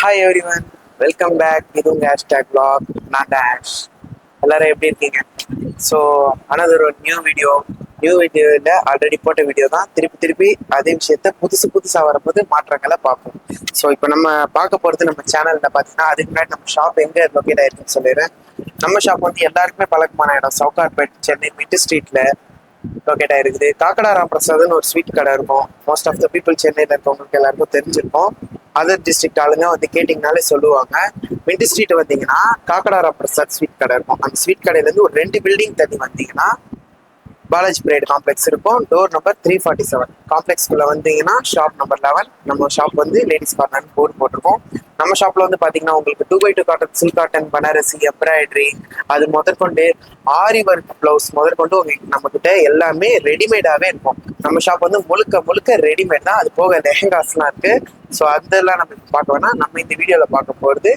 Hi everyone, welcome back. இது உங்கள் hashtag vlog. நான் டேஷ். எல்லாரும் எப்படி இருக்கீங்க? ஸோ அனதர் ஒரு நியூ வீடியோவில் ஆல்ரெடி போட்ட வீடியோ தான். திருப்பி அதே விஷயத்த புதுசாக வரும்போது மாற்றங்களை பார்ப்போம். ஸோ இப்போ நம்ம பார்க்க போகிறது நம்ம சேனலில் பார்த்தீங்கன்னா, அதுக்கு முன்னாடி நம்ம ஷாப் எங்கே லொக்கேட் ஆயிருக்குன்னு சொல்லிடுறேன். நம்ம ஷாப் வந்து எல்லாருக்குமே பழக்கமான இடம், சவுகார்பேட், சென்னை மிட் ஸ்ட்ரீட்டில் லொக்கேட் ஆயிருக்குது. காக்கடா ராமபிரசாத்னு ஒரு ஸ்வீட் கடை இருக்கும். மோஸ்ட் ஆஃப் த பீப்புள் சென்னையில் இருக்கவங்களுக்கு எல்லாருக்கும் தெரிஞ்சிருக்கும். அதர் டிஸ்ட்ரிக்ட் ஆளுங்க வந்து கேட்டிங்கனாலே சொல்லுவாங்க. மின்ட் ஸ்ட்ரீட் வந்தீங்கன்னா காக்கடா ராமபிரசாத் ஸ்வீட் கடை இருக்கும். அந்த ஸ்வீட் கடையிலேருந்து ஒரு 2 பில்டிங் தள்ளி வந்தீங்கன்னா பாலாஜி பிரேட் காம்ப்ளெக்ஸ் இருக்கும். Door number 347. காம்ப்ளெக்ஸ்குள்ளே வந்தீங்கன்னா ஷாப் நம்பர் 11. நம்ம ஷாப் வந்து லேடிஸ் கார்னர் போர்டு போட்டிருக்கோம். நம்ம ஷாப்ல வந்து பார்த்தீங்கன்னா உங்களுக்கு 2x2 cotton, silk cotton, Banarasi, embroidery, அது முதற்கொண்டு ஆரி ஒர்க் ப்ளவுஸ் முதற்கொண்டு உங்களுக்கு நம்மக்கிட்ட எல்லாமே ரெடிமேடாகவே இருக்கும். நம்ம ஷாப் வந்து முழுக்க ரெடிமேட் தான். அது போக லெஹங்காஸ்லாம் இருக்குது. ஸோ அதெல்லாம் நம்ம பார்க்க வேணாம். நம்ம இந்த வீடியோவில் பார்க்க போகிறது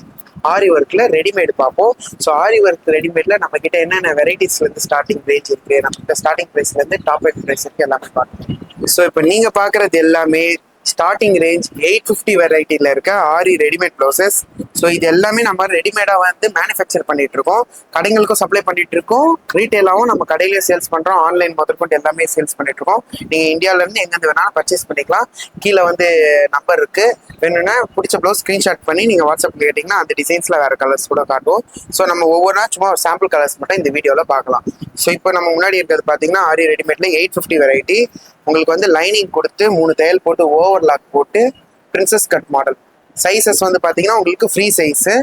ஆரி ஒர்க்கில் ரெடிமேட் பார்ப்போம். ஸோ ஆரி ஒர்க் ரெடிமேடில் நம்ம கிட்ட என்னென்ன வெரைட்டிஸ்லேருந்து ஸ்டார்டிங் ரேஞ்ச் இருக்குது, நம்ம கிட்ட ஸ்டார்டிங் ப்ரைஸ்லேருந்து டாப் எண்ட் ப்ரைஸ் இருக்குது, எல்லாமே பார்க்கணும். ஸோ இப்போ நீங்கள் பார்க்குறது எல்லாமே ஸ்டார்டிங் ரேஞ்ச் 850 வெரைட்டியில் இருக்க ஆரி ரெடிமேட் ப்ளவுசஸ். ஸோ இது எல்லாமே நம்ம ரெடிமேடாக வந்து மேனுஃபேக்சர் பண்ணிட்டு இருக்கோம். கடைங்களுக்கும் சப்ளை பண்ணிட்டு இருக்கோம். ரீட்டெயிலாகவும் நம்ம கடையிலேயே சேல்ஸ் பண்ணுறோம். ஆன்லைன் முதற்கொண்டு எல்லாமே சேல்ஸ் பண்ணிட்டு இருக்கோம். நீங்கள் இந்தியாவிலேருந்து எங்கேருந்து வேணாலும் பர்ச்சேஸ் பண்ணிக்கலாம். கீழே வந்து நம்பர் இருக்கு. வேணும்னா பிடிச்ச ப்ளவுஸ் ஸ்க்ரீன்ஷாட் பண்ணி நீங்கள் வாட்ஸ்அப்பில் கேட்டிங்கன்னா அந்த டிசைன்ஸில் வேறு கலர்ஸ் கூட காட்டுவோம். ஸோ நம்ம ஒவ்வொன்றா சும்மா ஒரு சாம்பிள் கலர்ஸ் மட்டும் இந்த வீடியோவில் பார்க்கலாம். ஸோ இப்போ நம்ம முன்னாடி இருக்கிறது பார்த்தீங்கன்னா ஆரி ரெடிமேட்ல 850 வெரைட்டி. உங்களுக்கு வந்து லைனிங் கொடுத்து 3 தையல் போட்டு ஓவர்லாக் போட்டு பிரின்சஸ் கட் மாடல். சைஸஸ் வந்து பார்த்தீங்கன்னா உங்களுக்கு ஃப்ரீ சைஸு.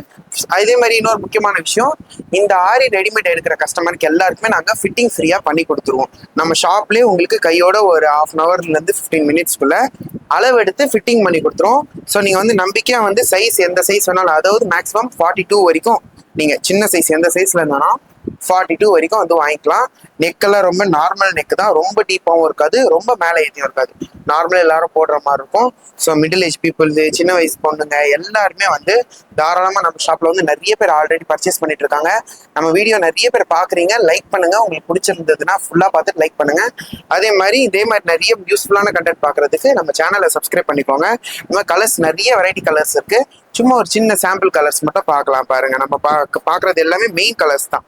அதே மாதிரி இன்னொரு முக்கியமான விஷயம், இந்த ஆரி ரெடிமேட் எடுக்கிற கஸ்டமருக்கு எல்லாருக்குமே நாங்கள் ஃபிட்டிங் ஃப்ரீயாக பண்ணி கொடுத்துருவோம். நம்ம ஷாப்லேயே உங்களுக்கு கையோட ஒரு 1/2 ஹவர்லேருந்து 15 மினிட்ஸ்க்குள்ளே அளவு எடுத்து ஃபிட்டிங் பண்ணி கொடுத்துருவோம். ஸோ நீங்கள் வந்து நம்பிக்கையாக வந்து சைஸ் எந்த சைஸ் வேணாலும், அதாவது மேக்ஸிமம் 42 வரைக்கும் நீங்கள் சின்ன சைஸ் எந்த சைஸில் இருந்தாலும் 42 வரைக்கும் வந்து வாங்கிக்கலாம். நெக்கெல்லாம் ரொம்ப நார்மல் நெக்கு தான். ரொம்ப டீப்பாகவும் இருக்காது, ரொம்ப மேலே ஏற்றியும் இருக்காது. நார்மலாக எல்லாரும் போடுற மாதிரி இருக்கும். ஸோ மிடில் ஏஜ் பீப்புள், சின்ன வயசு பொண்ணுங்க எல்லாருமே வந்து தாராளமாக நம்ம ஷாப்பில் வந்து நிறைய பேர் ஆல்ரெடி பர்ச்சேஸ் பண்ணிட்டு இருக்காங்க. நம்ம வீடியோ நிறைய பேர் பார்க்குறீங்க. லைக் பண்ணுங்கள். உங்களுக்கு பிடிச்சிருந்ததுன்னா ஃபுல்லாக பார்த்துட்டு லைக் பண்ணுங்கள். இதே மாதிரி நிறைய யூஸ்ஃபுல்லான கண்டென்ட் பார்க்குறதுக்கு நம்ம சேனலை சப்ஸ்கிரைப் பண்ணிக்கோங்க. இந்த மாதிரி கலர்ஸ் நிறைய வெரைட்டி கலர்ஸ் இருக்குது. சும்மா ஒரு சின்ன சாம்பிள் கலர்ஸ் மட்டும் பார்க்கலாம் பாருங்கள். நம்ம பார்க்குறது எல்லாமே மெயின் கலர்ஸ் தான்.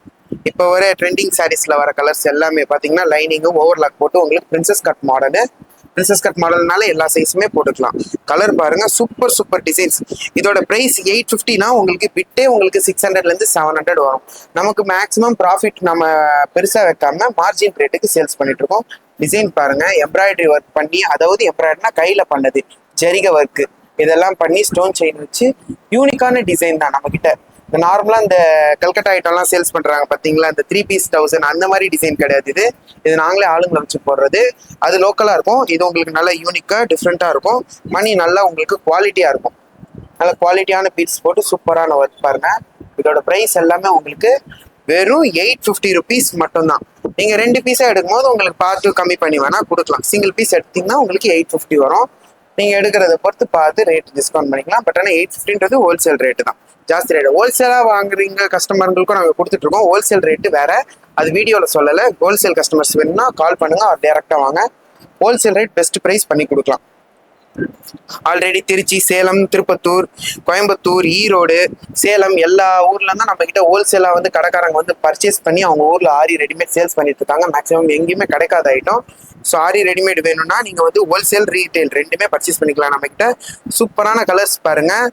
இப்போ வர ட்ரெண்டிங் சாரீஸில் வர கலர்ஸ் எல்லாமே பார்த்தீங்கன்னா லைனிங்கும் ஓவர்லாக் போட்டு உங்களுக்கு பிரின்சஸ் கட் மாடல்னால எல்லா சைஸுமே போட்டுக்கலாம். கலர் பாருங்க, சூப்பர் டிசைன்ஸ். இதோட பிரைஸ் 850னா உங்களுக்கு பிட்டே உங்களுக்கு 600லேருந்து 700 வரும். நமக்கு மேக்ஸிமம் ப்ராஃபிட் நம்ம பெருசாக வைக்காம மார்ஜின் ரேட்டுக்கு சேல்ஸ் பண்ணிட்டு இருக்கோம். டிசைன் பாருங்க, எம்ப்ராய்டரி ஒர்க் பண்ணி, அதாவது எம்ப்ராய்டரினா கையில் பண்ணது, ஜரிகை ஒர்க்கு இதெல்லாம் பண்ணி ஸ்டோன் செயின் வச்சு யூனிக்கான டிசைன் தான் நம்ம கிட்ட. இந்த நார்மலாக இந்த கல்கட்டா ஐட்டம்லாம் சேல்ஸ் பண்ணுறாங்க பார்த்தீங்களா, இந்த 3 பீஸ் 1000 அந்த மாதிரி டிசைன் கிடையாது. இது நாங்களே ஆளுங்களை வச்சு போடுறது. அது லோக்கலாக இருக்கும். இது உங்களுக்கு நல்லா யூனிக்காக டிஃப்ரெண்ட்டாக இருக்கும். மணி நல்லா உங்களுக்கு குவாலிட்டியாக இருக்கும். நல்ல குவாலிட்டியான பீட்ஸ் போட்டு சூப்பரான ஒர்க் பாருங்க. இதோட ப்ரைஸ் எல்லாமே உங்களுக்கு வெறும் 850 ருபீஸ் மட்டும்தான். நீங்கள் 2 பீஸாக எடுக்கும்போது உங்களுக்கு பார்த்து கம்மி பண்ணி வேணால் கொடுக்கலாம். சிங்கிள் பீஸ் எடுத்தீங்கன்னா உங்களுக்கு 850 வரும். நீங்கள் எடுக்கிறத பொறுத்து பார்த்து ரேட் டிஸ்கவுண்ட் பண்ணிக்கலாம். பட் ஆனால் 850ன்றது ஹோல்சேல் ரேட்டு தான், ஜாஸ்தி ரேட்டு. ஹோல்சேலாக வாங்குறீங்க கஸ்டமர்களுக்கும் நாங்கள் கொடுத்துட்ருக்கோம். ஹோல்சேல் ரேட்டு வேறு, அது வீடியோவில் சொல்லலை. ஹோல்சேல் கஸ்டமர்ஸ் வேணும்னா கால் பண்ணுங்கள், டேரெக்டாக வாங்க. ஹோல்சேல் ரேட் பெஸ்ட் ப்ரைஸ் பண்ணி கொடுக்கலாம். ஆல்ரெடி திருச்சி, சேலம், திருப்பத்தூர், கோயம்புத்தூர், ஈரோடு, சேலம் எல்லா ஊர்லேருந்து நம்ம கிட்ட ஹோல்சேலாக வந்து கடைக்காரங்க வந்து பர்ச்சேஸ் பண்ணி அவங்க ஊரில் ஆரி ரெடிமேட் சேல்ஸ் பண்ணிட்டு இருக்காங்க. மேக்ஸிமம் எங்கேயுமே கிடைக்காத ஐட்டம். ஸோ ஆரி ரெடிமேட் வேணும்னா நீங்கள் வந்து ஹோல்சேல், ரீட்டைல் ரெண்டுமே பர்ச்சேஸ் பண்ணிக்கலாம். நம்மக்கிட்ட சூப்பரான கலர்ஸ் பாருங்கள்,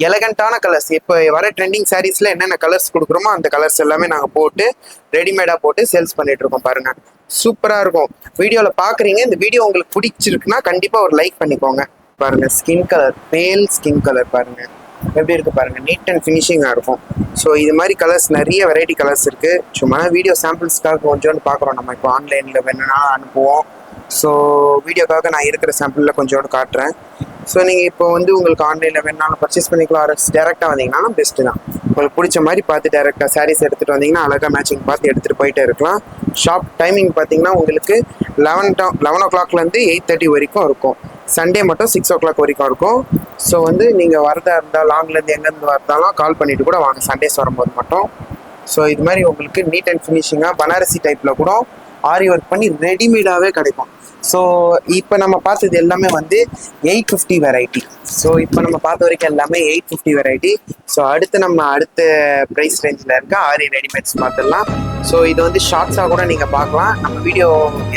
எலகண்டான கலர்ஸ். இப்போ வர ட்ரெண்டிங் சாரீஸில் என்னென்ன கலர்ஸ் கொடுக்குறோமோ அந்த கலர்ஸ் எல்லாமே நாங்கள் போட்டு ரெடிமேடாக போட்டு சேல்ஸ் பண்ணிட்டு இருக்கோம். பாருங்கள், சூப்பராக இருக்கும். வீடியோவில் பார்க்குறீங்க. இந்த வீடியோ உங்களுக்கு பிடிச்சிருக்குன்னா கண்டிப்பாக ஒரு லைக் பண்ணிக்கோங்க. பாருங்கள், ஸ்கின் கலர், பேல் ஸ்கின் கலர் பாருங்கள் எப்படி இருக்குது பாருங்கள். நீட் அண்ட் ஃபினிஷிங்காக இருக்கும். ஸோ இது மாதிரி கலர்ஸ் நிறைய வெரைட்டி கலர்ஸ் இருக்குது. சும்மா வீடியோ சாம்பிள்ஸ்க்காக கொஞ்சோண்டு பார்க்குறோம். நம்ம இப்போ ஆன்லைனில் வேணும்னா அனுப்புவோம். ஸோ வீடியோக்காக நான் இருக்கிற சாம்பிளில் கொஞ்சோண்டு காட்டுறேன். ஸோ நீங்கள் இப்போ வந்து உங்களுக்கு ஆன்லைனில் வேணாலும் பர்ச்சேஸ் பண்ணிக்கலாம். டேரெக்டாக வந்தீங்கன்னாலும் பெஸ்ட்டு தான். உங்களுக்கு பிடிச்ச மாதிரி பார்த்து டேரெக்டாக சாரீஸ் எடுத்துகிட்டு வந்தீங்கன்னா அழகாக மேட்சிங் பார்த்து எடுத்துகிட்டு போயிட்டே இருக்கலாம். ஷாப் டைமிங் பார்த்தீங்கன்னா உங்களுக்கு 11 o'clockலேருந்து 8:30 வரைக்கும் இருக்கும். சண்டே மட்டும் 6 o'clock வரைக்கும் இருக்கும். ஸோ வந்து நீங்கள் வரதா இருந்தால் லாங்லேருந்து எங்கேருந்து வரதாலும் கால் பண்ணிவிட்டு கூட வாங்க, சண்டேஸ் வரும்போது மட்டும். ஸோ இது மாதிரி உங்களுக்கு நீட் அண்ட் ஃபினிஷிங்காக பனாரசி டைப்பில் கூட ஆரி ஒர்க் பண்ணி ரெடிமேடாகவே கிடைக்கும். ஸோ இப்போ நம்ம பார்த்தது எல்லாமே வந்து 850 வெரைட்டி. ஸோ இப்போ நம்ம பார்த்த வரைக்கும் எல்லாமே 850 வெரைட்டி. ஸோ அடுத்த ப்ரைஸ் ரேஞ்சில் இருக்க ஆரி ரெடிமேட்ஸ் பார்த்துடலாம். ஸோ இது வந்து ஷார்ட்ஸாக கூட நீங்கள் பார்க்கலாம். நம்ம வீடியோ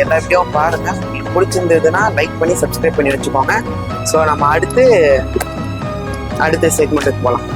எல்லா வீடியோவும் பாருங்கள். உங்களுக்கு பிடிச்சிருந்ததுன்னா லைக் பண்ணி சப்ஸ்கிரைப் பண்ணி வச்சுக்கோங்க. ஸோ நம்ம அடுத்த செக்மெண்ட்டுக்கு போகலாம்.